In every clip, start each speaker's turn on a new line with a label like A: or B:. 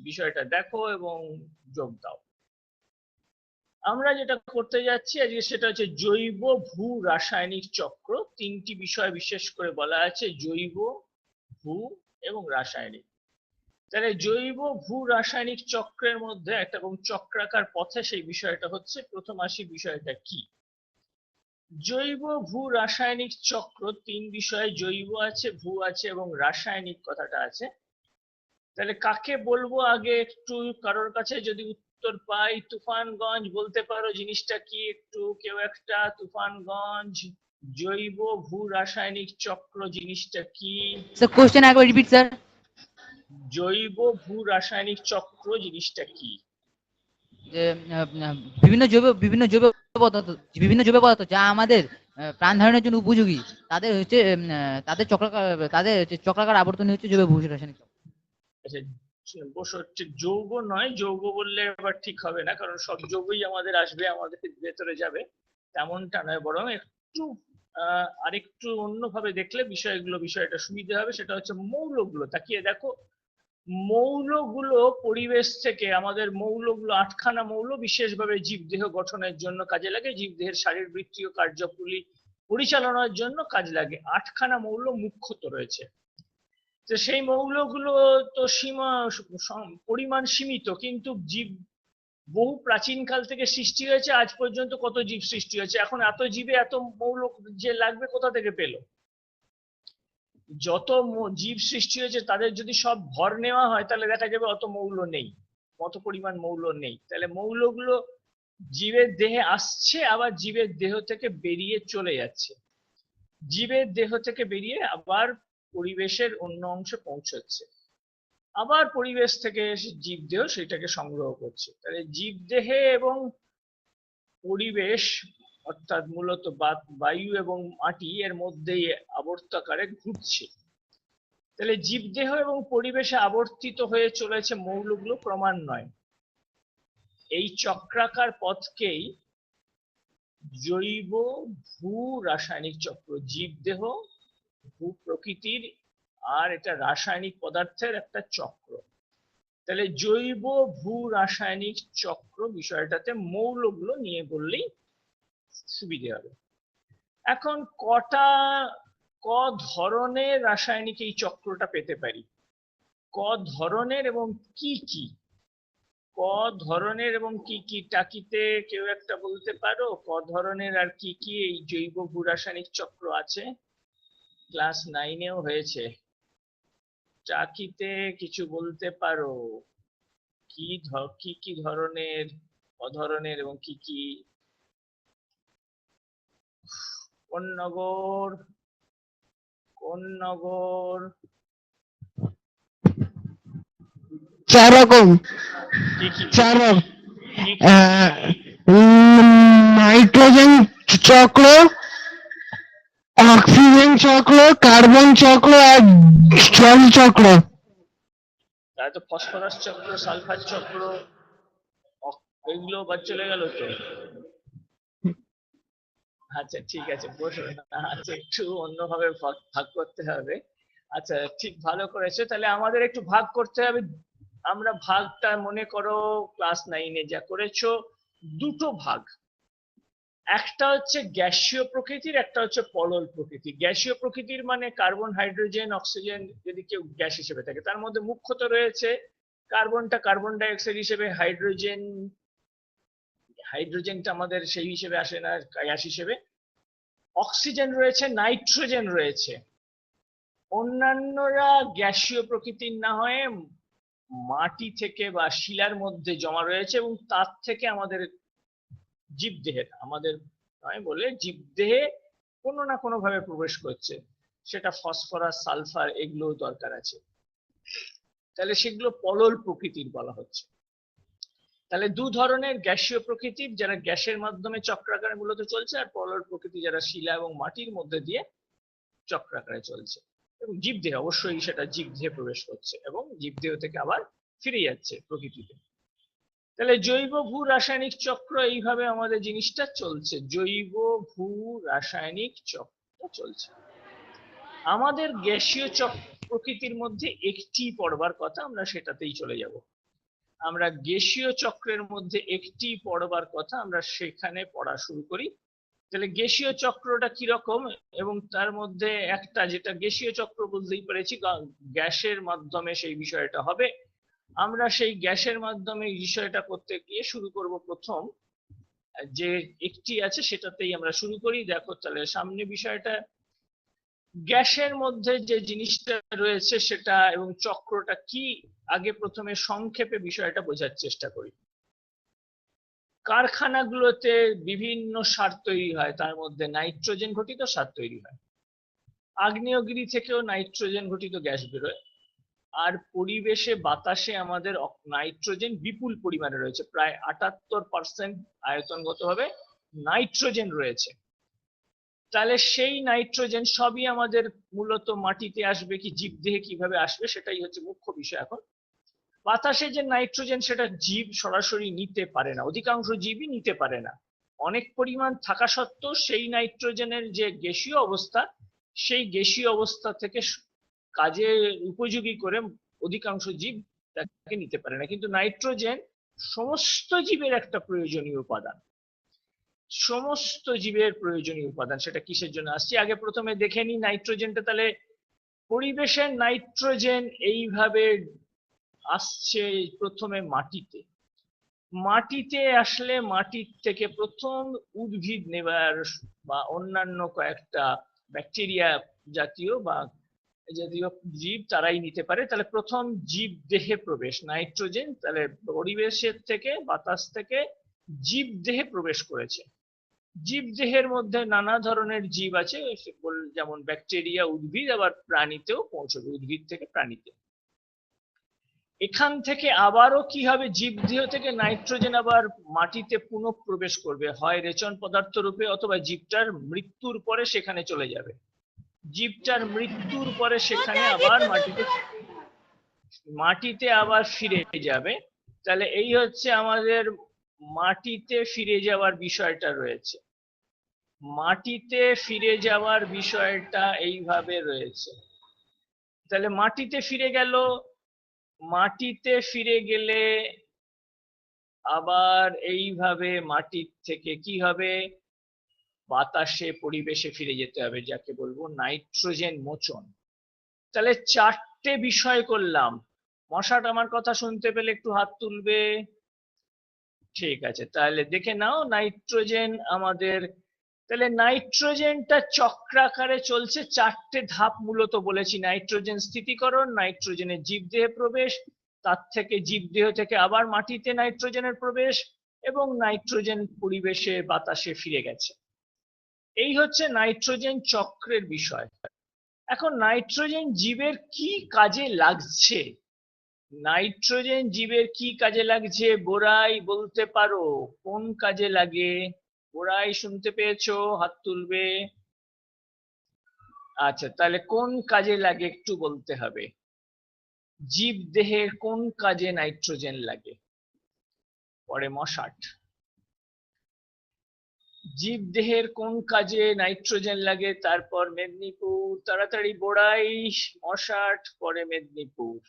A: বিষয়টা দেখো এবং যোগ দাও। আমরা যেটা করতে যাচ্ছি আজকে সেটা হচ্ছে জৈব ভূ রাসায়নিক চক্র। তিনটি বিষয় বিশেষ করে বলা আছে, জৈব, ভূ এবং রাসায়নিক। তাহলে জৈব ভূ রাসায়নিক চক্রের মধ্যে একটা এবং চক্রাকার পথে সেই বিষয়টা হচ্ছে, প্রথম আসি বিষয়টা কি। জৈব ভূ রাসায়নিক চক্র তিন বিষয়ে, জৈব আছে, ভূ আছে এবং রাসায়নিক কথাটা আছে। তাহলে কাকে বলবো আগে, একটু কারোর কাছে যদি উত্তর পাই, তুফানগঞ্জ বলতে পারো জিনিসটা কি একটু, কেউ একটা, তুফানগঞ্জ জৈব ভূ রাসায়নিক চক্র জিনিসটা কি?
B: স্যার কোশ্চেন একবার রিপিট স্যার।
A: জৈব ভূ রাসায়নিক চক্র জিনিসটা কি?
B: যে বিভিন্ন জৈব পদার্থ যা আমাদের প্রাণ ধারণের জন্য উপযোগী, তাদের হচ্ছে তাদের চক্রাকার আবর্তন হচ্ছে জৈব ভূ রাসায়নিক চক্র।
A: আচ্ছা, বসো, ঠিক যৌগ নয়, যৌগ বললে আবার ঠিক হবে না, কারণ সব যৌগই আমাদের আসবে, আমাদের ভেতরে যাবে, তেমনটা নয়, বরং একটু আরেকটু অন্যভাবে দেখলে বিষয়টা সুবিধা হবে। সেটা হচ্ছে মৌলগুলো, তাকিয়ে দেখো। মৌলগুলো পরিবেশ থেকে, আমাদের মৌলগুলো 8খানা মৌল বিশেষভাবে জীবদেহ গঠনের জন্য কাজে লাগে, জীবদেহের শারীরবৃত্তীয় কার্যাবলী পরিচালনার জন্য কাজে লাগে। 8খানা মৌল মুখ্যত রয়েছে। তো সেই মৌলগুলো তো পরিমাণ সীমিত, কিন্তু জীব বহু প্রাচীনকাল থেকে সৃষ্টি হয়েছে, আজ পর্যন্ত কত জীব সৃষ্টি হয়েছে, এখন এত জীবে এত মৌল যে লাগবে কোথা থেকে পেলো? যত জীব সৃষ্টি হয়েছে তাদের যদি সব ভর নেওয়া হয় তাহলে দেখা যাবে অত মৌল নেই, অত পরিমাণ মৌল নেই। তাহলে মৌলগুলো জীবের দেহে আসছে, আবার জীবের দেহ থেকে বেরিয়ে চলে যাচ্ছে, জীবের দেহ থেকে বেরিয়ে আবার পরিবেশের অন্য অংশে পৌঁছচ্ছে, আবার পরিবেশ থেকে জীবদেহ সেটাকে সংগ্রহ করছে। তাহলে জীবদেহে এবং পরিবেশ, অর্থাৎ মূলত বায়ু এবং মাটি এর মধ্যেই আবর্তাকারে ঘুরছে। তাহলে জীবদেহ এবং পরিবেশে আবর্তিত হয়ে চলেছে মৌলগুলো ক্রমান্বয়ে। এই চক্রাকার পথকেই জৈব ভূ রাসায়নিক চক্র, জীবদেহ, ভূ প্রকৃতির, আর এটা রাসায়নিক পদার্থের একটা চক্র। তাহলে জৈব ভূ রাসায়নিক চক্র বিষয়টাতে মৌলগুলো নিয়ে বললেই সুবিধে হবে। এখন ক ধরনের রাসায়নিক এই চক্রটা পেতে পারি, ক ধরনের এবং কি কি? ক ধরনের এবং কি কি টাকিতে কেউ একটা বলতে পারো, ক ধরনের আর কি কি এই জৈব ভূ রাসায়নিক চক্র আছে? ক্লাস 9-এও হয়েছে। টাকিতে কিছু বলতে পারো, কি কি ধরনের, অধরনের এবং কি কি? কোন নগর, কোন নগর?
C: 4 রকম।
A: কি কি?
C: 4 রকম।
A: কি কি?
C: নাইট্রোজেন চক্র, অক্সিজেন চক্র, কার্বন চক্র আর জল চক্র।
A: তাহলে তো ফসফরাস চক্র, সালফার চক্র, এগুলো বাদ চলে গেল তো। আচ্ছা ঠিক আছে, বসো। আচ্ছা, একটু অন্যভাবে ভাগ করতে হবে। আচ্ছা ঠিক, ভালো করেছো। তাহলে আমাদের একটু ভাগ করতে হবে। আমরা ভাগটা মনে করো ক্লাস 9-এ যা করেছো, দুটো ভাগ, একটা হচ্ছে গ্যাসীয় প্রকৃতির, একটা হচ্ছে পলল প্রকৃতি। গ্যাসীয় প্রকৃতির মানে কার্বন, হাইড্রোজেন, অক্সিজেন যদি কেউ গ্যাস হিসেবে থাকে, তার মধ্যে মুখ্যত রয়েছে কার্বনটা কার্বন ডাই অক্সাইড হিসেবে, হাইড্রোজেনটা আমাদের সেই হিসেবে আসে না গ্যাস হিসেবে, অক্সিজেন রয়েছে, নাইট্রোজেন রয়েছে। অন্যান্যরা গ্যাসীয় প্রকৃতির না হয়ে মাটি থেকে বা শিলার মধ্যে জমা রয়েছে, এবং তার থেকে আমাদের জীবদেহের, আমাদের নয় বলে জীবদেহে কোনো না কোনো ভাবে প্রবেশ করছে, সেটা ফসফরাস, সালফার, এগুলো দরকার আছে। তাহলে সেগুলো পলল প্রকৃতির বলা হচ্ছে। তাহলে দু ধরনের, গ্যাসীয় প্রকৃতির যারা গ্যাসের মাধ্যমে চক্রাকারে মূলত চলছে, আর পলল প্রকৃতি যারা শিলা এবং মাটির মধ্যে দিয়ে চক্রাকারে চলছে। এবং জীবদেহ অবশ্যই সেটা জীবদেহে প্রবেশ করছে এবং জীবদেহ থেকে আবার ফিরে যাচ্ছে প্রকৃতিতে। তাহলে জৈব ভূ রাসায়নিক চক্র এইভাবে আমাদের জিনিসটা চলছে, জৈব ভূ রাসায়নিক চক্র চলছে। আমাদের গ্যাসীয় চক্র প্রকৃতির মধ্যে একটি পড়বার কথা, আমরা সেটাতেই চলে যাব। আমরা গ্যাসীয় চক্রের মধ্যে একটি পড়বার কথা, আমরা সেখানে পড়া শুরু করি। তাহলে গ্যাসীয় চক্রটা কিরকম, এবং তার মধ্যে একটা যেটা গ্যাসীয় চক্র বলতেই পেরেছি, গ্যাসের মাধ্যমে সেই বিষয়টা হবে। আমরা সেই গ্যাসের মাধ্যমে এই বিষয়টা করতে গিয়ে শুরু করব প্রথম যে একটি আছে সেটাতেই আমরা শুরু করি। দেখো তাহলে সামনে বিষয়টা, গ্যাসের মধ্যে যে জিনিসটা রয়েছে সেটা এবং চক্রটা কি, আগে প্রথমে সংক্ষেপে বিষয়টা বোঝার চেষ্টা করি। কারখানাগুলোতে বিভিন্ন সার তৈরি হয়, তার মধ্যে নাইট্রোজেন ঘটিত সার তৈরি হয়। আগ্নেয়গিরি থেকেও নাইট্রোজেন ঘটিত গ্যাস বেরোয়। আর পরিবেশে বাতাসে আমাদের নাইট্রোজেন বিপুল পরিমাণে রয়েছে, প্রায় 78% আয়তনগতভাবে নাইট্রোজেন রয়েছে। তাহলে সেই নাইট্রোজেন সবই আমাদের মূলত মাটিতে আসবে কি জীবদেহে কিভাবে আসবে, সেটাই হচ্ছে মুখ্য বিষয়। এখন বাতাসে যে নাইট্রোজেন সেটা জীব সরাসরি নিতে পারে না, অধিকাংশ জীবই নিতে পারে না। অনেক পরিমাণ থাকা সত্ত্বেও সেই নাইট্রোজেনের যে গ্যাসীয় অবস্থা, সেই গ্যাসীয় অবস্থা থেকে কাজে উপযোগী করে অধিকাংশ জীব তাকে নিতে পারে না। কিন্তু নাইট্রোজেন সমস্ত জীবের একটা প্রয়োজনীয় উপাদান, সমস্ত জীবের প্রয়োজনীয় উপাদান। সেটা কিসের জন্য আসছে আগে প্রথমে দেখে নি। নাইট্রোজেনটা তাহলে পরিবেশের নাইট্রোজেন এইভাবে আসছে প্রথমে মাটিতে। মাটিতে আসলে মাটির থেকে প্রথম উদ্ভিদ নেবার বা অন্যান্য কয়েকটা ব্যাকটেরিয়া জাতীয় বা জাতীয় জীব তারাই নিতে পারে। তাহলে প্রথম জীব দেহে প্রবেশ নাইট্রোজেন, তাহলে পরিবেশের থেকে বাতাস থেকে জীব দেহে প্রবেশ করেছে। জীব দেহের মধ্যে নানা ধরনের জীব আছে, যেমন ব্যাকটেরিয়া, উদ্ভিদ, আবার প্রাণীতেও পৌঁছবে, উদ্ভিদ থেকে প্রাণীতে। এখান থেকে আবারও কি হবে, জীবদেহ থেকে নাইট্রোজেন আবার মাটিতে পুনঃ প্রবেশ করবে, হয় রেচন পদার্থ রূপে অথবা জীবটার মৃত্যুর পরে সেখানে চলে যাবে। জীবটার মৃত্যুর পরে সেখানে আবার মাটিতে আবার ফিরে যাবে। তাহলে এই হচ্ছে আমাদের মাটিতে ফিরে যাওয়ার বিষয়টা রয়েছে। মাটিতে ফিরে যাওয়ার বিষয়টা এইভাবে রয়েছে। তাহলে মাটিতে ফিরে গেল, মাটিতে ফিরে গেলে আবার এইভাবে মাটির থেকে কি হবে, বাতাসে পরিবেশে ফিরে যেতে হবে, যাকে বলবো নাইট্রোজেন মোচন। তাহলে চারটে বিষয় করলাম। মশাট আমার কথা শুনতে পেলে একটু হাত তুলবে। ঠিক আছে, তাহলে দেখে নাও নাইট্রোজেন আমাদের, তাহলে নাইট্রোজেনটা চক্রাকারে চলছে। চারটে ধাপ মূলত বলেছি, নাইট্রোজেন স্থিতিকরণ, নাইট্রোজেনের জীবদেহে প্রবেশ, তার থেকে জীবদেহ থেকে আবার মাটিতে নাইট্রোজেনের প্রবেশ, এবং নাইট্রোজেন পরিবেশে বাতাসে ফিরে গেছে। এই হচ্ছে নাইট্রোজেন চক্রের বিষয়। এখন নাইট্রোজেন জীবের কি কাজে লাগছে, নাইট্রোজেন জীবের কি কাজে লাগছে বোরাই বলতে পারো, কোন কাজে লাগে? বোরাই শুনতে পেয়েছো? হাত তুলবে। আচ্ছা, তাহলে কোন কাজে লাগে একটু বলতে হবে। জীব দেহের কোন কাজে নাইট্রোজেন লাগে? পরে মশাট। জীব দেহের কোন কাজে নাইট্রোজেন লাগে? তারপর মেদিনীপুর। তাড়াতাড়ি বোরাই, মশাট, পরে মেদিনীপুর।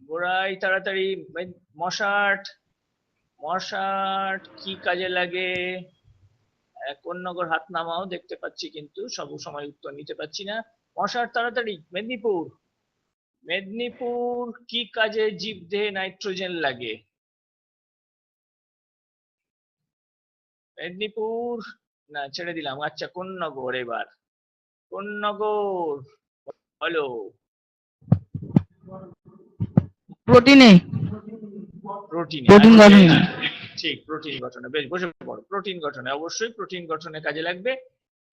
A: বোরাই তাড়াতাড়ি। মশাট, মশাট কি কাজে লাগে? কোন নগর হাত নামাও, দেখতে পাচ্ছি কিন্তু সব সময় উত্তর নিতে পাচ্ছি না। মশার তাড়াতাড়ি। মেদিনীপুর, মেদিনীপুর কি কাজে জীব দেহে নাইট্রোজেন লাগে? মেদিনীপুর না, ছেড়ে দিলাম। আচ্ছা, কোন নগর এবার? কোন নগর বলো?
C: প্রোটিনে।
A: প্রোটিনে।
C: প্রোটিন গঠনে।
A: ঠিক, প্রোটিন গঠনে। বেশ, বসে পড়ো। প্রোটিন গঠনে, অবশ্যই প্রোটিন গঠনে কাজে লাগবে।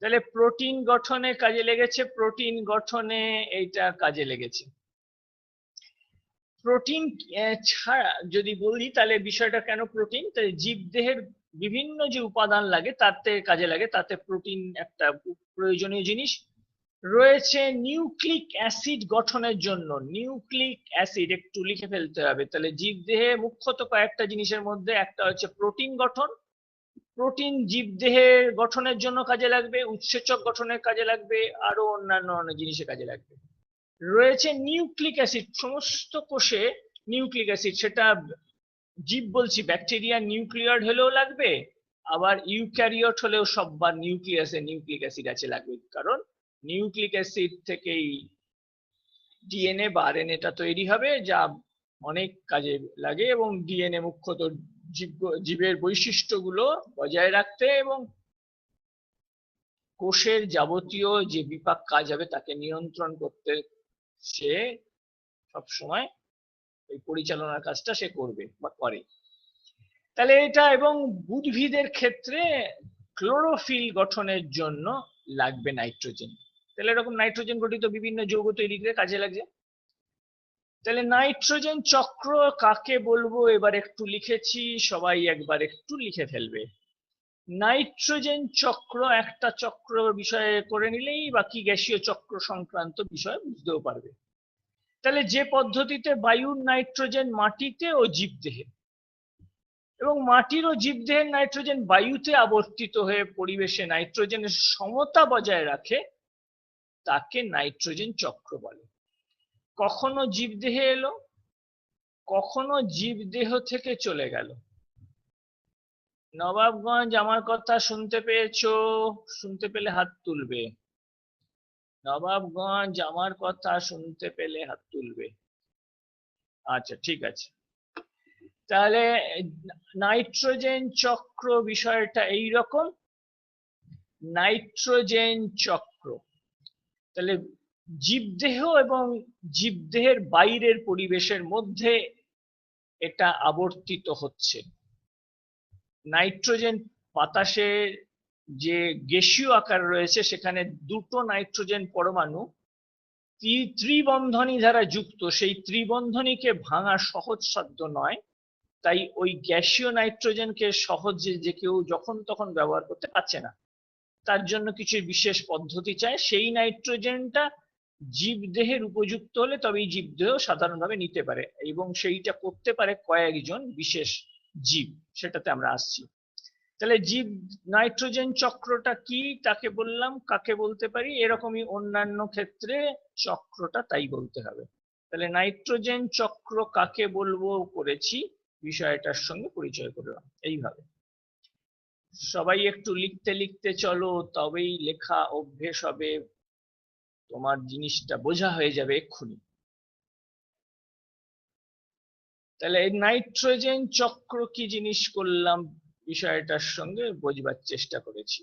A: তাহলে প্রোটিন গঠনে কাজে লেগেছে, প্রোটিন গঠনে এইটা কাজে লেগেছে। প্রোটিন ছাড়া যদি বলি তাহলে বিষয়টা কেন প্রোটিন, তাহলে জীবদেহের বিভিন্ন যে উপাদান লাগে তাতে কাজে লাগে, তাতে প্রোটিন একটা প্রয়োজনীয় জিনিস রয়েছে। নিউক্লিক অ্যাসিড গঠনের জন্য, নিউক্লিক অ্যাসিড একটু লিখে ফেলতে হবে। তাহলে জীবদেহে মুখ্যত কয়েকটা জিনিসের মধ্যে একটা হচ্ছে প্রোটিন গঠন। প্রোটিন জীবদেহের গঠনের জন্য কাজে লাগবে, উৎসেচক গঠনের কাজে লাগবে, আরো অন্যান্য অনেক জিনিসে কাজে লাগবে। রয়েছে নিউক্লিক অ্যাসিড, সমস্ত কোষে নিউক্লিক অ্যাসিড, সেটা জীব বলছি, ব্যাকটেরিয়া নিউক্লিয়ার হলেও লাগবে, আবার ইউক্যারিওট হলেও সববার নিউক্লিয়াসে নিউক্লিক অ্যাসিড আছে লাগবে, কারণ নিউক্লিক অ্যাসিড থেকেই ডিএনএ বা আরএনএটা তৈরি হবে, যা অনেক কাজে লাগে, এবং ডিএনএ মুখ্যত জীবের বৈশিষ্ট্যগুলো বজায় রাখতে এবং কোষের যাবতীয় যে বিপাক কাজ হবে তাকে নিয়ন্ত্রণ করতে সে সবসময় এই পরিচালনার কাজটা সে করবে বা করে। তাহলে এটা, এবং উদ্ভিদের ক্ষেত্রে ক্লোরোফিল গঠনের জন্য লাগবে নাইট্রোজেন। তাহলে এরকম নাইট্রোজেন গঠিত বিভিন্ন যৌগ তৈরি করে কাজে লাগছে। তাহলে নাইট্রোজেন চক্র কাকে বলবো এবার একটু লিখেছি, সবাই একবার একটু লিখে ফেলবে। নাইট্রোজেন চক্র একটা চক্র বিষয়ে করে নিলেই বাকি গ্যাসীয় চক্র সংক্রান্ত বিষয় বুঝতেও পারবে। তাহলে যে পদ্ধতিতে বায়ুর নাইট্রোজেন মাটিতে ও জীবদেহে, এবং মাটির ও জীবদেহের নাইট্রোজেন বায়ুতে আবর্তিত হয়ে পরিবেশে নাইট্রোজেনের সমতা বজায় রাখে, তাকে নাইট্রোজেন চক্র বলে। কখনো জীবদেহে এলো, কখনো জীবদেহ থেকে চলে গেল। নবাবগঞ্জ আমার কথা শুনতে পেয়েছো? শুনতে পেলে হাত তুলবে। নবাবগঞ্জ আমার কথা শুনতে পেলে হাত তুলবে। আচ্ছা, ঠিক আছে। তাহলে নাইট্রোজেন চক্র বিষয়টা এই রকম। নাইট্রোজেন চক্র তাহলে জীবদেহ এবং জীবদেহের বাইরের পরিবেশের মধ্যে এটা আবর্তিত হচ্ছে। নাইট্রোজেন বাতাসের যে গ্যাসীয় আকার রয়েছে সেখানে দুটো নাইট্রোজেন পরমাণু ত্রিবন্ধনী দ্বারা যুক্ত, সেই ত্রিবন্ধনীকে ভাঙা সহজসাধ্য নয়, তাই ওই গ্যাসীয় নাইট্রোজেনকে সহজে যে কেউ যখন তখন ব্যবহার করতে পারছে না, তার জন্য কিছু বিশেষ পদ্ধতি চায়। সেই নাইট্রোজেনটা জীবদেহের উপযুক্ত হলে তবেই জীবদেহ সাধারণভাবে নিতে পারে, এবং সেইটা করতে পারে কয়েকজন বিশেষ জীব, সেটাতে আমরা আসছি। তাহলে জীব নাইট্রোজেন চক্রটা কি তাকে বললাম, কাকে বলতে পারি, এরকমই অন্যান্য ক্ষেত্রে চক্রটা তাই বলতে হবে। তাহলে নাইট্রোজেন চক্র কাকে বলবো করেছি, বিষয়টার সঙ্গে পরিচয় করলাম এইভাবে। সবাই একটু লিখতে লিখতে চলো, তবেই লেখা অভ্যেস হবে, তোমার জিনিসটা বোঝা হয়ে যাবে এক্ষুনি। তাহলে এই নাইট্রোজেন চক্র কি জিনিস করলাম বিষয়টার সঙ্গে বোঝবার চেষ্টা করেছি।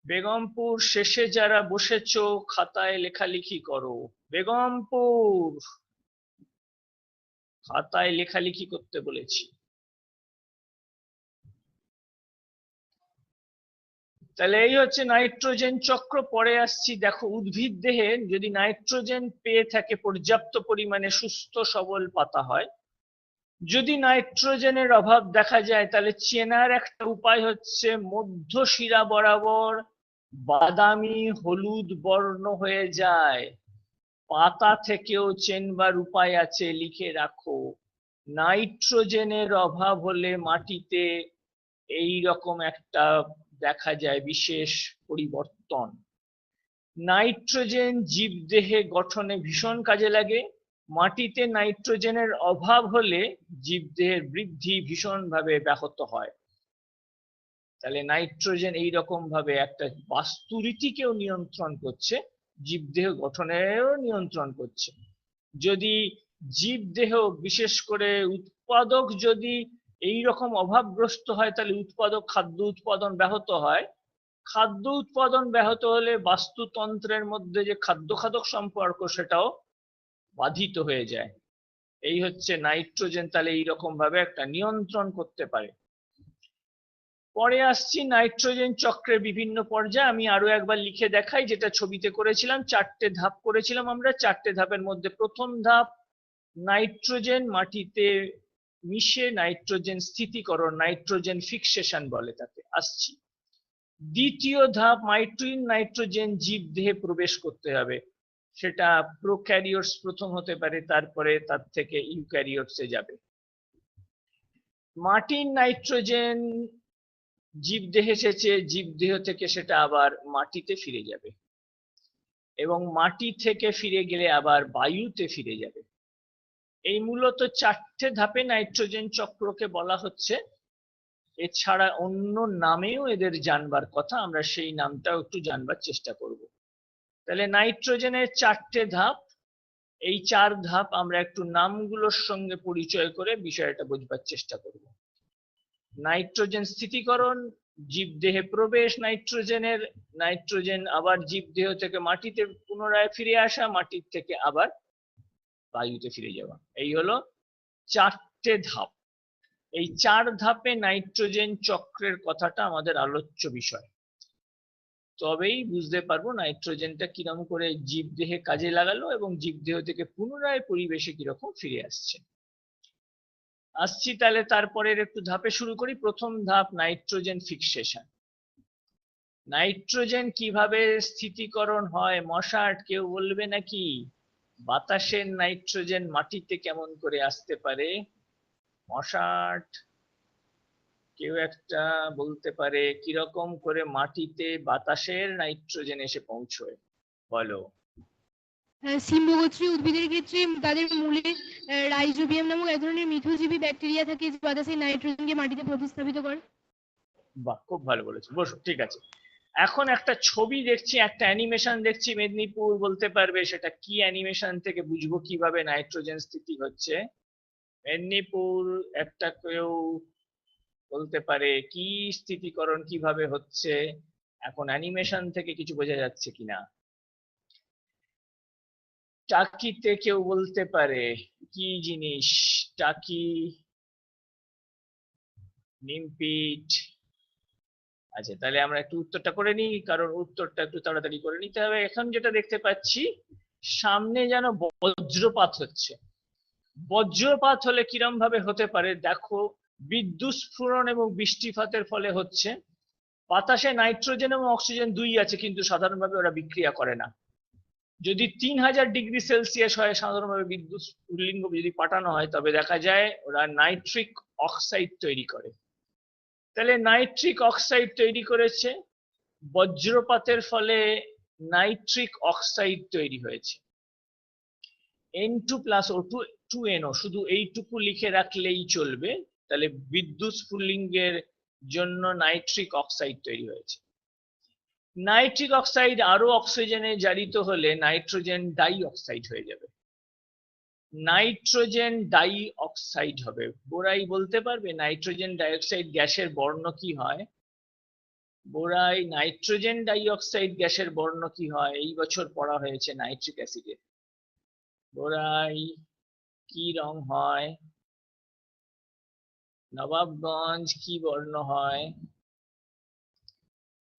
A: বেগমপুর শেষে যারা বসেছো খাতায় লেখালেখি করো। বেগমপুর খাতায় লেখালেখি করতে বলেছি। তাহলে এই হচ্ছে নাইট্রোজেন চক্র। পরে আসছি, দেখো উদ্ভিদ দেহে যদি নাইট্রোজেন পেয়ে থাকে পর্যাপ্ত পরিমাণে সুস্থ সবল পাতা হয়। যদি নাইট্রোজেনের অভাব দেখা যায় তাহলে চেনার একটা উপায় হচ্ছে মধ্য শিরা বরাবর বাদামি হলুদ বর্ণ হয়ে যায়। পাতা থেকেও চেনবার উপায় আছে, লিখে রাখো। নাইট্রোজেনের অভাব হলে মাটিতে এই রকম একটা দেখা যায় বিশেষ পরিবর্তন। নাইট্রোজেন জীবদেহে গঠনে ভীষণ কাজে লাগে। মাটিতে নাইট্রোজেনের অভাব হলে জীবদেহের বৃদ্ধি ভীষণভাবে ব্যাহত হয়। তাহলে নাইট্রোজেন এইরকম ভাবে একটা বাস্তুরীতিকেও নিয়ন্ত্রণ করছে, জীবদেহ গঠনেরও নিয়ন্ত্রণ করছে। যদি জীবদেহ বিশেষ করে উৎপাদক যদি এই রকম অভাবগ্রস্ত হয় তাহলে উৎপাদক খাদ্য উৎপাদন ব্যাহত হয়। খাদ্য উৎপাদন ব্যাহত হলে বাস্তুতন্ত্রের মধ্যে যে খাদ্য খাদক সম্পর্ক সেটাও বাধিত হয়ে যায়। এই হচ্ছে নাইট্রোজেন তাহলে এইরকম ভাবে একটা নিয়ন্ত্রণ করতে পারে। পরে আসছি নাইট্রোজেন চক্রের বিভিন্ন পর্যায়ে। আমি আরো একবার লিখে দেখাই, যেটা ছবিতে করেছিলাম। 4টে ধাপ করেছিলাম আমরা। 4টে ধাপের মধ্যে প্রথম ধাপ নাইট্রোজেন মাটিতে মিশে নাইট্রোজেন স্থিতিকরণ, নাইট্রোজেন ফিক্সেশন বলে তাকে, আসছি। দ্বিতীয় ধাপ নাইট্রোজেন জীবদেহে প্রবেশ করতে হবে। সেটা প্রোক্যারিওটস প্রথম হতে পারে, তারপরে তার থেকে ইউক্যারিওটসে যাবে। মাটির নাইট্রোজেন জীবদেহে এসেছে, জীবদেহ থেকে সেটা আবার মাটিতে ফিরে যাবে, এবং মাটি থেকে ফিরে গেলে আবার বায়ুতে ফিরে যাবে। এই মূলত 4টে ধাপে নাইট্রোজেন চক্রকে বলা হচ্ছে। এছাড়া অন্য নামেও এদের জানবার কথা, আমরা সেই নামটাও একটু জানবার চেষ্টা করব। তাহলে নাইট্রোজেনের 4টে ধাপ, এই 4 ধাপ আমরা একটু নামগুলোর সঙ্গে পরিচয় করে বিষয়টা বোঝবার চেষ্টা করব। নাইট্রোজেন স্থিতিকরণ, জীবদেহে প্রবেশ নাইট্রোজেনের, নাইট্রোজেন আবার জীবদেহ থেকে মাটিতে পুনরায় ফিরে আসা, মাটির থেকে আবার বায়ুতে ফিরে যাওয়া, এই হলো 4টে ধাপ। এই 4 ধাপে নাইট্রোজেন চক্রের কথাটা আমাদের আলোচ্য বিষয়। তবেই বুঝতে পারবো নাইট্রোজেনটা কিরকম করে জীবদেহে কাজে লাগালো এবং জীবদেহ থেকে পুনরায় পরিবেশে কিরকম ফিরে আসছে। আসছি তাহলে তারপরের একটু ধাপে শুরু করি। প্রথম ধাপ নাইট্রোজেন ফিক্সেশন। নাইট্রোজেন কিভাবে স্থিতিকরণ হয় মশাট কেউ বলবে নাকি? বাতাসের নাইট্রোজেন মাটিতে কেমন করে আসতে পারে মশাট? কেউ একটা বলতে পারে কিরকম করে মাটিতে বাতাসের নাইট্রোজেন এসে পৌঁছয়? বলো।
D: সিম্বগোত্রী উদ্ভিদের ক্ষেত্রে তাদের মূলে রাইজোবিয়াম নামক এক ধরনের মিথুজীবী ব্যাকটেরিয়া থাকে, যে বাতাসের নাইট্রোজেনকে মাটিতে প্রতিস্থাপিত করে।
A: বাহ, খুব ভালো বলেছো, বসো। ঠিক আছে, এখন একটা ছবি দেখছি, একটা অ্যানিমেশন দেখছি, মেদিনীপুর বলতে পারবে সেটা কি অ্যানিমেশন থেকে বুঝবো কিভাবে নাইট্রোজেন স্থিতি হচ্ছে? মেদিনীপুর একটা কেউ বলতে পারে কি স্থিতিকরণ কিভাবে হচ্ছে এখন অ্যানিমেশন থেকে কিছু বোঝা যাচ্ছে কিনা? টাকিতে কেউ বলতে পারে কি জিনিস? টাকি, নিমপিট। আচ্ছা, তাহলে আমরা একটু উত্তরটা করে নিই, কারণ উত্তরটা একটু তাড়াতাড়ি করে নিতে হবে। এখন যেটা দেখতে পাচ্ছি সামনে যেন বজ্রপাত হচ্ছে। বজ্রপাত হলে কিরম ভাবে হতে পারে দেখো, বিদ্যুৎ স্ফুরণ এবং বৃষ্টিপাতের ফলে হচ্ছে। বাতাসে নাইট্রোজেন এবং অক্সিজেন দুই আছে, কিন্তু সাধারণভাবে ওরা বিক্রিয়া করে না। যদি 3000 ডিগ্রি সেলসিয়াস হয় সাধারণভাবে বিদ্যুৎ উল্লিঙ্গ যদি পাঠানো হয়, তবে দেখা যায় ওরা নাইট্রিক অক্সাইড তৈরি করে। তাহলে নাইট্রিক অক্সাইড তৈরি করেছে, বজ্রপাতের ফলে নাইট্রিক অক্সাইড তৈরি হয়েছে। N2+O2 2NO, শুধু এইটুকু লিখে রাখলেই চলবে। তাহলে বিদ্যুৎ স্ফুলিঙ্গের জন্য নাইট্রিক অক্সাইড তৈরি হয়েছে। নাইট্রিক অক্সাইড আরো অক্সিজেনে জারিত হলে নাইট্রোজেন ডাই অক্সাইড হয়ে যাবে, নাইট্রোজেন ডাই অক্সাইড হবে। বোরাই বলতে পারবে নাইট্রোজেন ডাইঅক্সাইড গ্যাসের বর্ণ কি হয়? বোরাই, নাইট্রোজেন ডাই অক্সাইড গ্যাসের বর্ণ কি হয়? এই বছর পড়া হয়েছে নাইট্রিক অ্যাসিডের। বোরাই কি রং হয়? নবাবগঞ্জ কি বর্ণ হয়?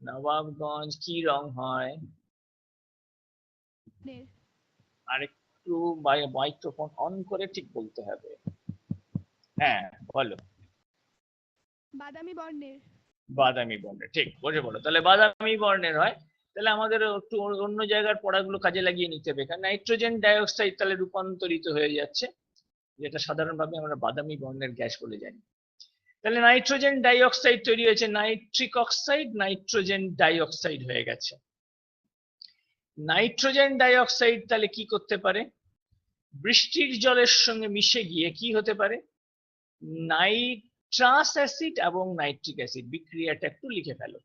A: নবাবগঞ্জ কি রং হয়? আর একটু মাইক্রোফোন অন করে ঠিক বলতে হবে। হ্যাঁ বলো।
D: বাদামি বর্ণের।
A: বাদামি বর্ণের, ঠিক বসে বলো। তাহলে বাদামি বর্ণের হয়। তাহলে আমাদের একটু অন্য জায়গার পড়াগুলো কাজে লাগিয়ে নিতে হবে। এখানে নাইট্রোজেন ডাইঅক্সাইড তাহলে রূপান্তরিত হয়ে যাচ্ছে, যেটা সাধারণভাবে আমরা বাদামি বর্ণের গ্যাস বলে জানি। তাহলে নাইট্রোজেন ডাইঅক্সাইড তৈরি হয়েছে, নাইট্রিক অক্সাইড নাইট্রোজেন ডাইঅক্সাইড হয়ে গেছে। নাইট্রোজেন ডাইঅক্সাইড তাহলে কি করতে পারে? বৃষ্টির জলের সঙ্গে মিশে গিয়ে কি হতে পারে? নাইট্রাস অ্যাসিড এবং নাইট্রিক অ্যাসিড, বিক্রিয়াটা একটু লিখে ফেলো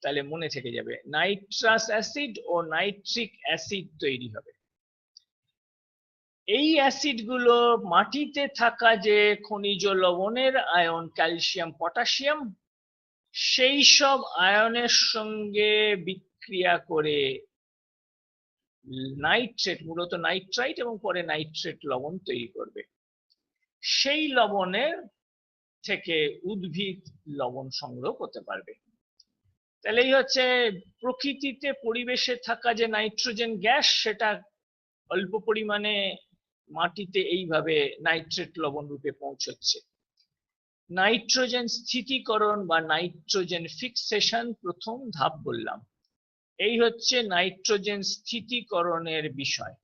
A: তাহলে মনে থেকে যাবে। নাইট্রাস অ্যাসিড ও নাইট্রিক অ্যাসিড তৈরি হবে। এই অ্যাসিড গুলো মাটিতে থাকা যে খনিজ লবণের আয়ন ক্যালসিয়াম পটাশিয়াম, সেই সব আয়নের সঙ্গে বিক্রিয়া করে নাইট্রেট, মূলত নাইট্রাইট এবং পরে নাইট্রেট লবণ তৈরি করবে। সেই লবণের থেকে উদ্ভিদ লবণ সংগ্রহ করতে পারবে। তাহলে এই হচ্ছে প্রকৃতিতে পরিবেশে থাকা যে নাইট্রোজেন গ্যাস, সেটা অল্প পরিমাণে মাটিতে এইভাবে নাইট্রেট লবণ রূপে পৌঁছচ্ছে। নাইট্রোজেন স্থিতিকরণ বা নাইট্রোজেন ফিক্সেশন প্রথম ধাপ বললাম। এই হচ্ছে নাইট্রোজেন স্থিতিকরণের বিষয়।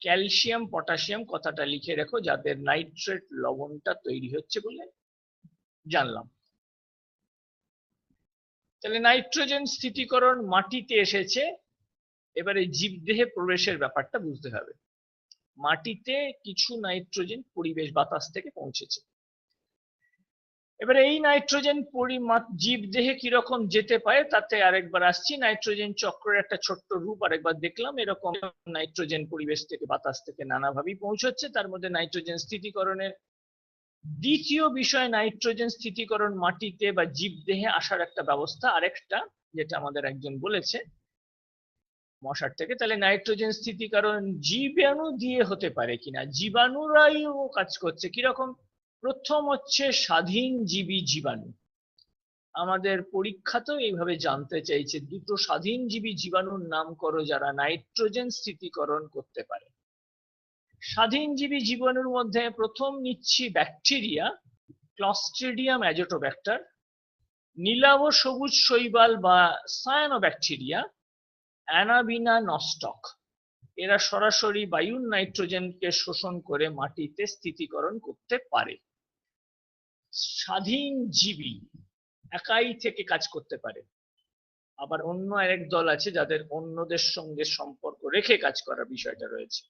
A: ক্যালসিয়াম পটাশিয়াম কথাটা লিখে রেখো, যাদের নাইট্রেট লবণটা তৈরি হচ্ছে বলে জানলাম। তাহলে নাইট্রোজেন স্থিতিকরণ মাটিতে এসেছে, এবারে জীবদেহে প্রবেশের ব্যাপারটা বুঝতে হবে। মাটিতে কিছু নাইট্রোজেন পরিবেশ বাতাস থেকে পৌঁছেছে। এবারে এই নাইট্রোজেন জীবদেহে কিরকম যেতে পারে তাতে আরেকবার আসছি। নাইট্রোজেন চক্রের একটা ছোট্ট রূপ আরেকবার দেখলাম। এরকম নাইট্রোজেন পরিবেশ থেকে বাতাস থেকে নানাভাবেই পৌঁছচ্ছে। তার মধ্যে নাইট্রোজেন স্থিতিকরণের দ্বিতীয় বিষয়, নাইট্রোজেন স্থিতিকরণ মাটিতে বা জীবদেহে আসার একটা ব্যবস্থা আরেকটা, যেটা আমাদের একজন বলেছে মশার থেকে। তাহলে নাইট্রোজেন স্থিতিকরণ জীবাণু দিয়ে হতে পারে কিনা, জীবাণুরাইও কাজ করছে কিরকম। প্রথম হচ্ছে স্বাধীনজীবী জীবাণু। আমাদের পরীক্ষাতেও এইভাবে জানতে চাইছে, দুটো স্বাধীনজীবী জীবাণুর নাম করো যারা নাইট্রোজেন স্থিতিকরণ করতে পারে। স্বাধীনজীবী জীবাণুর মধ্যে প্রথম নিচ্ছি ব্যাকটেরিয়া, ক্লস্ট্রিডিয়াম অ্যাজোটোব্যাক্টার, নীলাভ সবুজ শৈবাল বা সায়ানোব্যাকটেরিয়া, অ্যানাবিনা নস্টক। এরা সরাসরি বায়ুর নাইট্রোজেনকে শোষণ করে মাটিতে স্থিতিকরণ করতে পারে। স্বাধীনজীবী একাই থেকে কাজ করতে পারে। আবার অন্য আরেক দল আছে যাদের অন্যদের সঙ্গে সম্পর্ক রেখে কাজ করার বিষয়টা রয়েছে।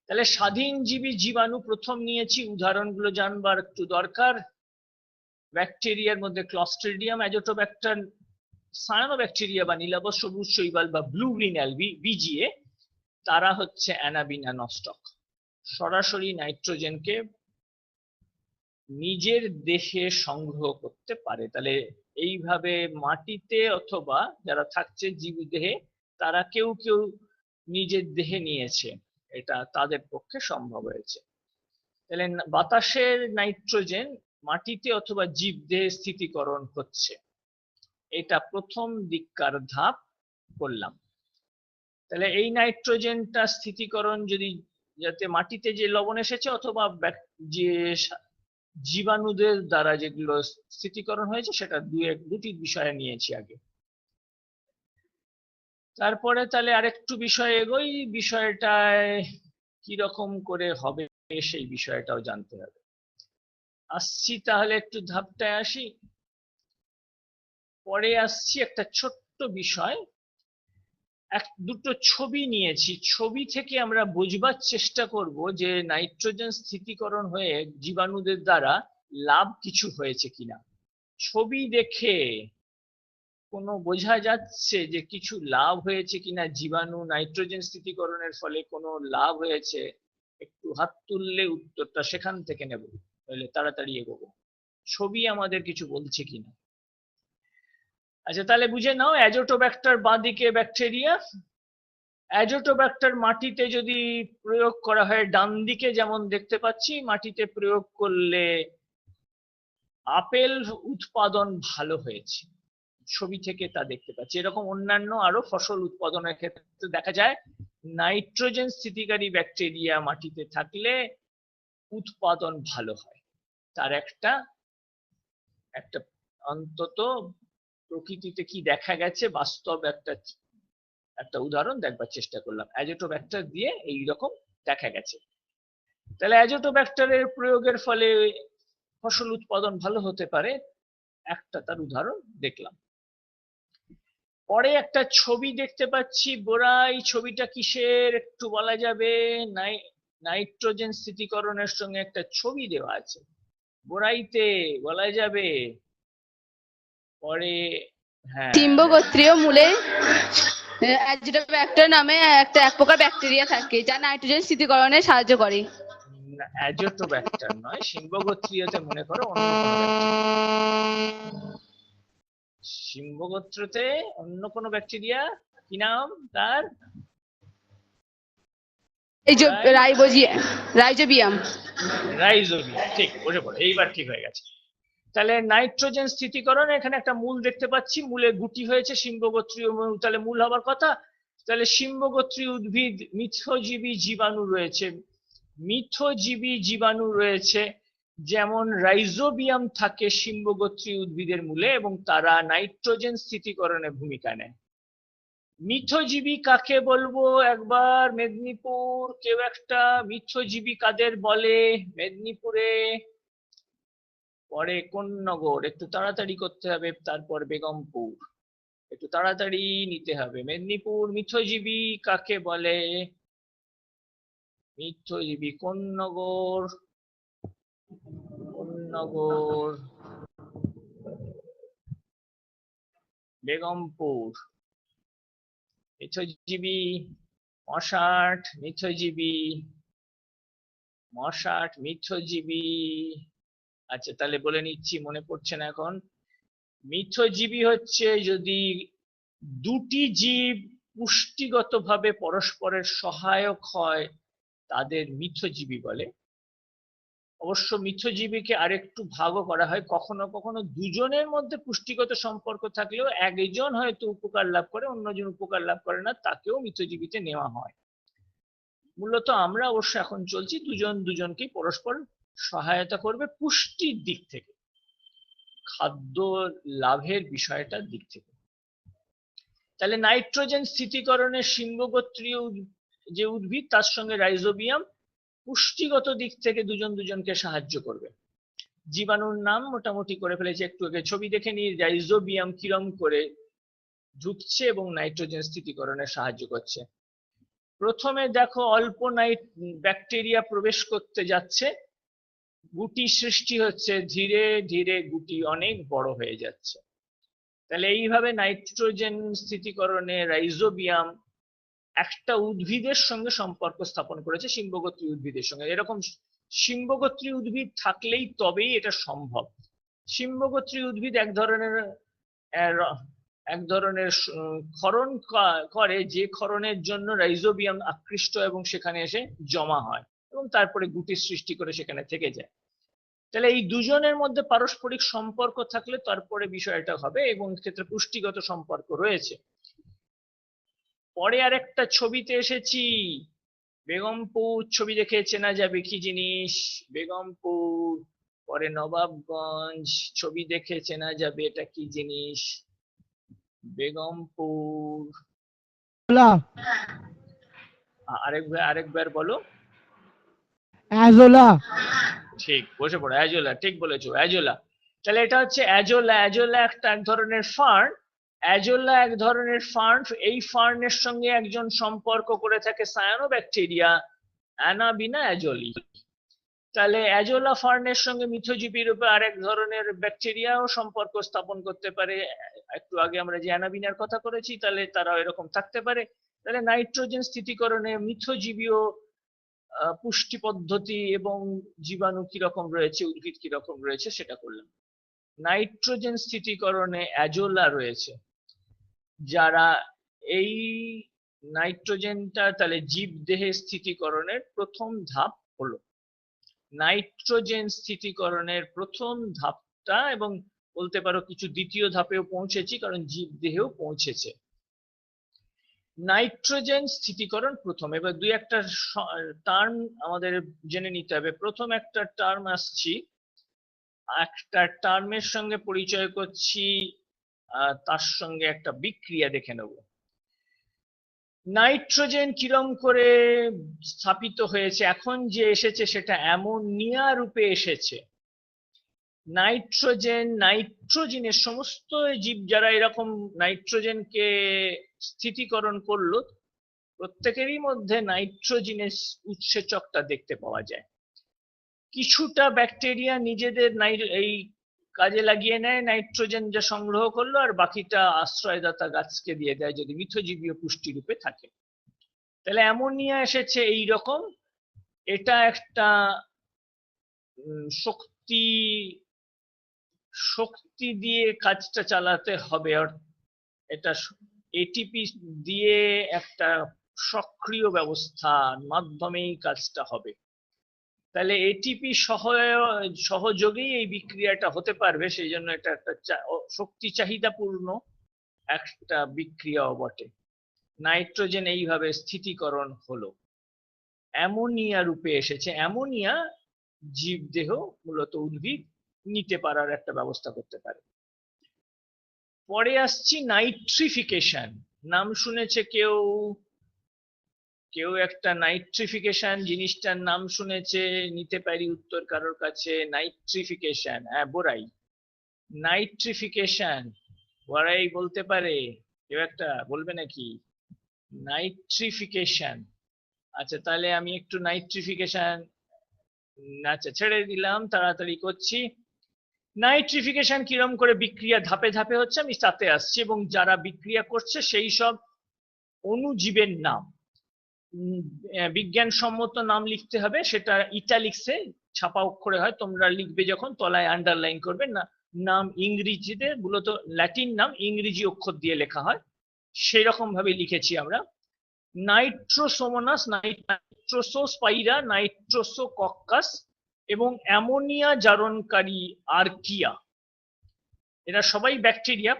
A: তাহলে স্বাধীনজীবী জীবাণু প্রথম নিয়েছি, উদাহরণগুলো জানবার একটু দরকার। ব্যাকটেরিয়ার মধ্যে ক্লস্ট্রিডিয়াম অ্যাজোটোব্যাক্টার, সায়ানোব্যাকটেরিয়া বা নীলাভ সবুজ শৈবাল বা ব্লু গ্রিন অ্যালবি বিজিএ, তারা হচ্ছে অ্যানাবিনা নস্টক। সরাসরি নাইট্রোজেনকে নিজের দেহে সংগ্রহ করতে পারে। তাহলে এইভাবে মাটিতে অথবা যারা থাকছে জীবদেহে, তারা কেউ কেউ নিজের দেহে নিয়েছে, এটা তাদের পক্ষে সম্ভব হয়েছে। তাহলে বাতাসের নাইট্রোজেন মাটিতে অথবা জীবদেহে স্থিতিকরণ হচ্ছে, এটা প্রথম দিককার ধাপ করলাম। তাহলে এই নাইট্রোজেনটা স্থিতিকরণ যদি যাতে মাটিতে যে লবণ এসেছে অথবা যে জীবাণুদের দ্বারা যেগুলো স্থিতিকরণ হয়েছে, সেটা দুটি বিষয়ে নিয়েছি আগে। তারপরে তাহলে আরেকটু বিষয় এগোই, বিষয়টায় কিরকম করে হবে সেই বিষয়টাও জানতে হবে। আসছি তাহলে একটু ধাপটায় আসি, পরে আসছি একটা ছোট্ট বিষয়। দুটো ছবি নিয়েছি, ছবি থেকে আমরা বুঝবার চেষ্টা করব যে নাইট্রোজেন স্থিতিকরণ হয়ে জীবাণুদের দ্বারা লাভ কিছু হয়েছে কিনা। ছবি দেখে কোনো বোঝা যাচ্ছে যে কিছু লাভ হয়েছে কিনা, জীবাণু নাইট্রোজেন স্থিতিকরণের ফলে কোনো লাভ হয়েছে, একটু হাত তুললে উত্তরটা সেখান থেকে নেব, তাহলে তাড়াতাড়ি এগোবো। ছবি আমাদের কিছু বলছে কিনা। আচ্ছা, তাহলে বুঝে নাও। অ্যাজোটোব্যাক্টার বাঁদিকে ব্যাকটেরিয়া, অ্যাজোটোব্যাক্টার মাটিতে যদি প্রয়োগ করা হয়, ডান দিকে যেমন দেখতে পাচ্ছি, মাটিতে প্রয়োগ করলে আপেল উৎপাদন ভালো হয়েছে, ছবি থেকে তা দেখতে পাচ্ছি। এরকম অন্যান্য আরো ফসল উৎপাদনের ক্ষেত্রে দেখা যায় নাইট্রোজেন স্থিতিকারী ব্যাকটেরিয়া মাটিতে থাকলে উৎপাদন ভালো হয়। তার একটা অন্তত প্রকৃতিতে কি দেখা গেছে বাস্তব একটা উদাহরণ দেখবার চেষ্টা করলাম। অ্যাজোটোব্যাক্টার দিয়ে এইরকম দেখা গেছে। তাহলে অ্যাজোটোব্যাক্টারের প্রয়োগের ফলে ফসল উৎপাদন ভালো হতে পারে, একটা তার উদাহরণ দেখলাম। পরে একটা ছবি দেখতে পাচ্ছি, বোরাই। ছবিটা কিসের একটু বলা যাবে? নাইট্রোজেন স্থিতিকরণের সঙ্গে একটা ছবি দেওয়া আছে, বোরাইতে বলা যাবে। পরে হ্যাঁ,
E: শিম্বগোত্রীয় মূলে অ্যাজিটোব্যাক্টর নামে এক প্রকার ব্যাকটেরিয়া থাকে যা নাইট্রোজেন স্থিতিকরণে সাহায্য করে।
A: অ্যাজোটোব্যাক্টার নয়, শিম্বগোত্রীয়তে মনে করো অন্য কোনো ব্যাকটেরিয়া। শিম্বগোত্রতে অন্য কোনো ব্যাকটেরিয়া, কি নাম তার?
E: রাইজোবিয়াম।
A: রাইজোবিয়াম, ঠিক বসে পড়ে, এইবার ঠিক হয়ে গেছে। তাহলে নাইট্রোজেন স্থিতিকরণ, এখানে একটা মূল দেখতে পাচ্ছি, মূলে গুটি হয়েছে, শিম্বগোত্রীয় মূল, তাহলে মূল হবার কথা। তাহলে শিম্বগোত্রীয় উদ্ভিদ, মিথজীবী জীবাণু রয়েছে, মিথজীবী জীবাণু রয়েছে, যেমন রাইজোবিয়াম থাকে শিম্বগোত্রীয় উদ্ভিদের মূলে, এবং তারা নাইট্রোজেন স্থিতিকরণে ভূমিকা নেয়। মিথজীবী কাকে বলবো একবার? মেদিনীপুর কেউ একটা, মিথজীবী কাদের বলে মেদিনীপুরে? পরে কোন্নগর, একটু তাড়াতাড়ি করতে হবে, তারপর বেগমপুর, একটু তাড়াতাড়ি নিতে হবে। মেদিনীপুর মিথজীবী কাকে বলে? মিথ্যজীবী কোন নগর, কোন নগর, বেগমপুর। মিথ্যজীবী মশাট, মিথ্যজীবী মশাট, মিথ্যজীবী। আচ্ছা তাহলে বলে নিচ্ছি, মনে পড়ছে না এখন। মিথ্যজীবী হচ্ছে যদি দুটি জীব পুষ্টিগতভাবে পরস্পরের সহায়ক হয় তাদের মিথ্যজীবী বলে। অবশ্য মিথ্যজীবীকে আরেকটু ভাগও করা হয়, কখনো কখনো দুজনের মধ্যে পুষ্টিগত সম্পর্ক থাকলেও একজন হয়তো উপকার লাভ করে অন্যজন উপকার লাভ করে না, তাকেও মিথ্যজীবীতে নেওয়া হয়। মূলত আমরা অবশ্য এখন চলছি দুজন দুজনকে পরস্পর সহায়তা করবে পুষ্টির দিক থেকে, খাদ্য লাভের বিষয়টার দিক থেকে। তাহলে নাইট্রোজেন স্থিতিকরণের সিম্বগোত্রীয় যে উদ্ভিদ তার সঙ্গে রাইজোবিয়াম পুষ্টিগত দিক থেকে দুজন দুজনকে সাহায্য করবে। জীবাণুর নাম মোটামুটি করে ফেলেছে, একটু আগে ছবি দেখে নিই রাইজোবিয়াম কিরম করে ঢুকছে এবং নাইট্রোজেন স্থিতিকরণে সাহায্য করছে। প্রথমে দেখো অল্প ব্যাকটেরিয়া প্রবেশ করতে যাচ্ছে, গুটি সৃষ্টি হচ্ছে, ধীরে ধীরে গুটি অনেক বড় হয়ে যাচ্ছে। তাহলে এইভাবে নাইট্রোজেন স্থিতিকরণে রাইজোবিয়াম একটা উদ্ভিদের সঙ্গে সম্পর্ক স্থাপন করেছে, সিম্বগোত্রী উদ্ভিদের সঙ্গে। এরকম সিম্বগোত্রী উদ্ভিদ থাকলেই তবেই এটা সম্ভব। সিম্বগোত্রী উদ্ভিদ এক ধরনের ক্ষরণ করে, যে ক্ষরণের জন্য রাইজোবিয়াম আকৃষ্ট এবং সেখানে এসে জমা হয় এবং তারপরে গুটির সৃষ্টি করে সেখানে থেকে যায়। তাহলে এই দুজনের মধ্যে পারস্পরিক সম্পর্ক থাকলে তারপরে বিষয়টা হবে, এবং ক্ষেত্রে পুষ্টিগত সম্পর্ক রয়েছে। পরে আরেকটা ছবিতে এসেছি, বেগমপুর ছবি দেখে চেনা যাবে কি জিনিস, বেগমপুর। পরে নবাবগঞ্জ ছবি দেখে চেনা যাবে এটা কি জিনিস, বেগমপুর। আরেকবার বলো।
C: অ্যাজোলা।
A: ঠিক, বসে পড়ো, অ্যাজোলা, ঠিক বলেছো, অ্যাজোলা। তাহলে এটা হচ্ছে অ্যাজোলা। অ্যাজোলা একটা এক ধরনের ফার্ন, অ্যাজোলা এক ধরনের ফার্ন। এই ফার্নের সঙ্গে একজন সম্পর্ক করে থাকে সায়ানোব্যাকটেরিয়া অ্যানাবিনা অ্যাজোলি। তাহলে অ্যাজোলা ফার্নের সঙ্গে মিথ্যজীবী রূপে আরেক ধরনের ব্যাকটেরিয়াও সম্পর্ক স্থাপন করতে পারে। একটু আগে আমরা যে অ্যানাবিনার কথা করেছি, তাহলে তারা এরকম থাকতে পারে। তাহলে নাইট্রোজেন স্থিতিকরণে মিথ্যজীবীও পুষ্টি পদ্ধতি এবং জীবাণু কিরকম রয়েছে, উদ্ভিদ কিরকম রয়েছে সেটা করলাম। নাইট্রোজেন স্থিতিকরণে অ্যাজোলা রয়েছে, যারা এই নাইট্রোজেনটা তাহলে জীবদেহে স্থিতিকরণের প্রথম ধাপ হলো। নাইট্রোজেন স্থিতিকরণের প্রথম ধাপটা, এবং বলতে পারো কিছু দ্বিতীয় ধাপেও পৌঁছেছি কারণ জীবদেহেও পৌঁছেছে। নাইট্রোজেন স্থিতিকরণ প্রথম। এবার দুই একটা টার্ম আমাদের জেনে নিতে হবে। প্রথম একটা টার্ম আসছি, একটা টার্মের সঙ্গে পরিচয় করছি, তার সঙ্গে একটা বিক্রিয়া দেখে নেব। নাইট্রোজেন কিরম করে স্থাপিত হয়েছে, এখন যে এসেছে সেটা অ্যামোনিয়া রূপে এসেছে। নাইট্রোজেনের সমস্ত জীব যারা এরকম নাইট্রোজেনকে স্থিতিকরণ করলো, প্রত্যেকেরই মধ্যে নাইট্রোজেনের উৎসেচকটা দেখতে পাওয়া যায়। কিছুটা ব্যাকটেরিয়া নিজেদের এই কাজে লাগিয়ে নেয়, নাইট্রোজেন যা সংগ্রহ করলো, আর বাকিটা আশ্রয়দাতা গাছকে দিয়ে দেয় যদি মিথ্যজীবীয় পুষ্টি রূপে থাকে। তাহলে অ্যামোনিয়া এসেছে এই রকম। এটা একটা শক্তি দিয়ে কাজটা চালাতে হবে, এটা এটিপি দিয়ে একটা সক্রিয় ব্যবস্থার মাধ্যমেই কাজটা হবে। তাহলে এটিপি সহযোগেই এই বিক্রিয়াটা হতে পারবে, সেই জন্য এটা একটা শক্তি চাহিদাপূর্ণ একটা বিক্রিয়াও বটে। নাইট্রোজেন এইভাবে স্থিতিকরণ হলো, অ্যামোনিয়া রূপে এসেছে। অ্যামোনিয়া জীবদেহ মূলত উদ্ভিদ নিতে পারার একটা ব্যবস্থা করতে পারে। পরে আসছি নাইট্রিফিকেশন। নাম শুনেছে কেউ? কেউ একটা নাইট্রিফিকেশন জিনিসটার নাম শুনেছে? নিতে পারি উত্তর কারোর কাছে? নাইট্রিফিকেশন, হ্যাঁ বোরাই। নাইট্রিফিকেশন বোরাই বলতে পারে? কেউ একটা বলবে নাকি? নাইট্রিফিকেশন, আচ্ছা, তাহলে আমি একটু নাইট্রিফিকেশন আচ্ছা ছেড়ে দিলাম, তাড়াতাড়ি করছি। নাইট্রিফিকেশন কিরম করে বিক্রিয়া ধাপে ধাপে হচ্ছে আমি তাতে আসছি, এবং যারা বিক্রিয়া করছে সেই সব অণুজীবের নাম, বিজ্ঞানসম্মত নাম লিখতে হবে, সেটা ইটালিক্সে ছাপা অক্ষরে হয়, তোমরা লিখবে যখন তলায় আন্ডারলাইন করবে না। নাম ইংরেজিতে মূলত ল্যাটিন নাম ইংরেজি অক্ষর দিয়ে লেখা হয়, সেই রকম ভাবে লিখেছি আমরা। নাইট্রোসোমোনাস, নাইট্রোসোস্পাইরা, নাইট্রোসোকক্কাস এবং অ্যামোনিয়া জারণকারী আর্কিয়া, এরা সবাই ব্যাকটেরিয়া।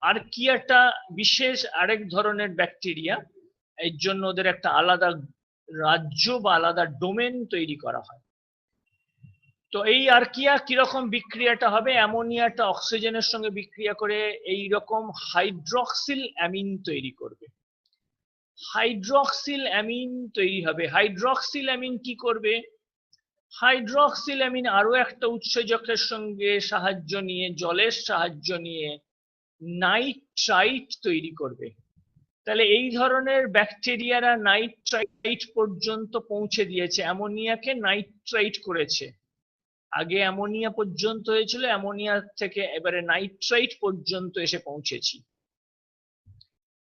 A: আর্কিয়াটা বিশেষ আরেক ধরনের ব্যাকটেরিয়া, এর জন্য ওদের একটা আলাদা রাজ্য বা আলাদা ডোমেন তৈরি করা হয়। তো এই আর্কিয়া কিরকম বিক্রিয়াটা হবে, অ্যামোনিয়াটা অক্সিজেনের সঙ্গে বিক্রিয়া করে এই রকম হাইড্রক্সিল অ্যামিন তৈরি করবে। হাইড্রক্সিল অ্যামিন তৈরি হবে। হাইড্রক্সিল অ্যামিন কি করবে? হাইড্রক্সিল অ্যামিন আরো একটা উৎসেচকের সঙ্গে সাহায্য নিয়ে, জলের সাহায্য নিয়ে নাইট্রাইট তৈরি করবে। তাহলে এই ধরনের ব্যাকটেরিয়ারা নাইট্রাইট পর্যন্ত পৌঁছে দিয়েছে, অ্যামোনিয়াকে নাইট্রাইট করেছে। আগে অ্যামোনিয়া পর্যন্ত হয়েছিল, অ্যামোনিয়া থেকে এবারে নাইট্রাইট পর্যন্ত এসে পৌঁছেছি।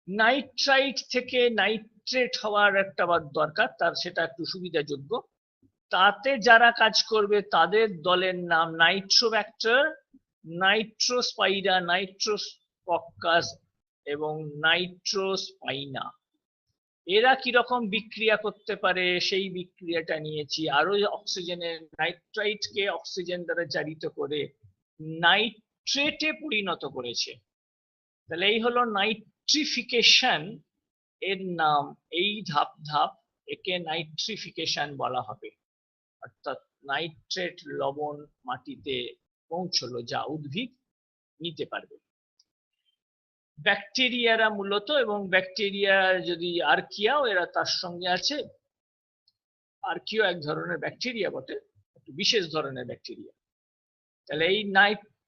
A: নাইট্রাইট থেকে নাইট্রেট হওয়ার একটা দরকার, তার সেটা একটু সুবিধাযোগ্য। তাতে যারা কাজ করবে তাদের দলের নাম নাইট্রোব্যাক্টার, নাইট্রোস্পাইরা, নাইট্রোকক্কাস এবং নাইট্রোস্পাইনা। এরা কিরকম বিক্রিয়া করতে পারে সেই বিক্রিয়াটা নিয়েছি। আরো অক্সিজেনের নাইট্রাইটকে অক্সিজেন দ্বারা জারিত করে নাইট্রেটে পরিণত করেছে। তাহলে এই হলো নাইট্রিফিকেশন এর নাম। এই ধাপ ধাপ একে নাইট্রিফিকেশন বলা হবে, অর্থাৎ নাইট্রেট লবণ মাটিতে পৌঁছলো যা উদ্ভিদ নিতে পারবে। ব্যাকটেরিয়ারা মূলত, এবং ব্যাকটেরিয়া যদি আর্কিয়াও এরা তার সঙ্গে আছে। আর্কিও এক ধরনের ব্যাকটেরিয়া বটে, একটু বিশেষ ধরনের ব্যাকটেরিয়া। তাহলে এই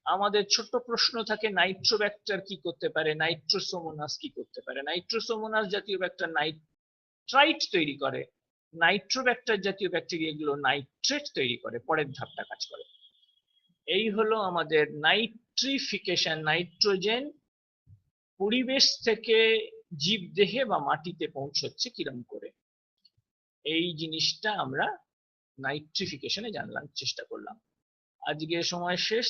A: আমাদের ছোট্ট প্রশ্ন থাকে, নাইট্রোব্যাক্টার কি করতে পারে, নাইট্রোসোমোনাস কি করতে পারে। নাইট্রোসোমোনাস জাতীয় ব্যাক্টেরিয়া নাইট্রাইট তৈরি করে, নাইট্রোব্যাক্টার জাতীয় ব্যাকটেরিয়া গুলো নাইট্রেট তৈরি করে, পরের ধাপটা কাজ করে। এই হলো আমাদের নাইট্রিফিকেশন। নাইট্রোজেন পরিবেশ থেকে জীবদেহে বা মাটিতে পৌঁছচ্ছে কিরম করে, এই জিনিসটা আমরা নাইট্রিফিকেশনে জানলাম, চেষ্টা করলাম। আজকে সময় শেষ।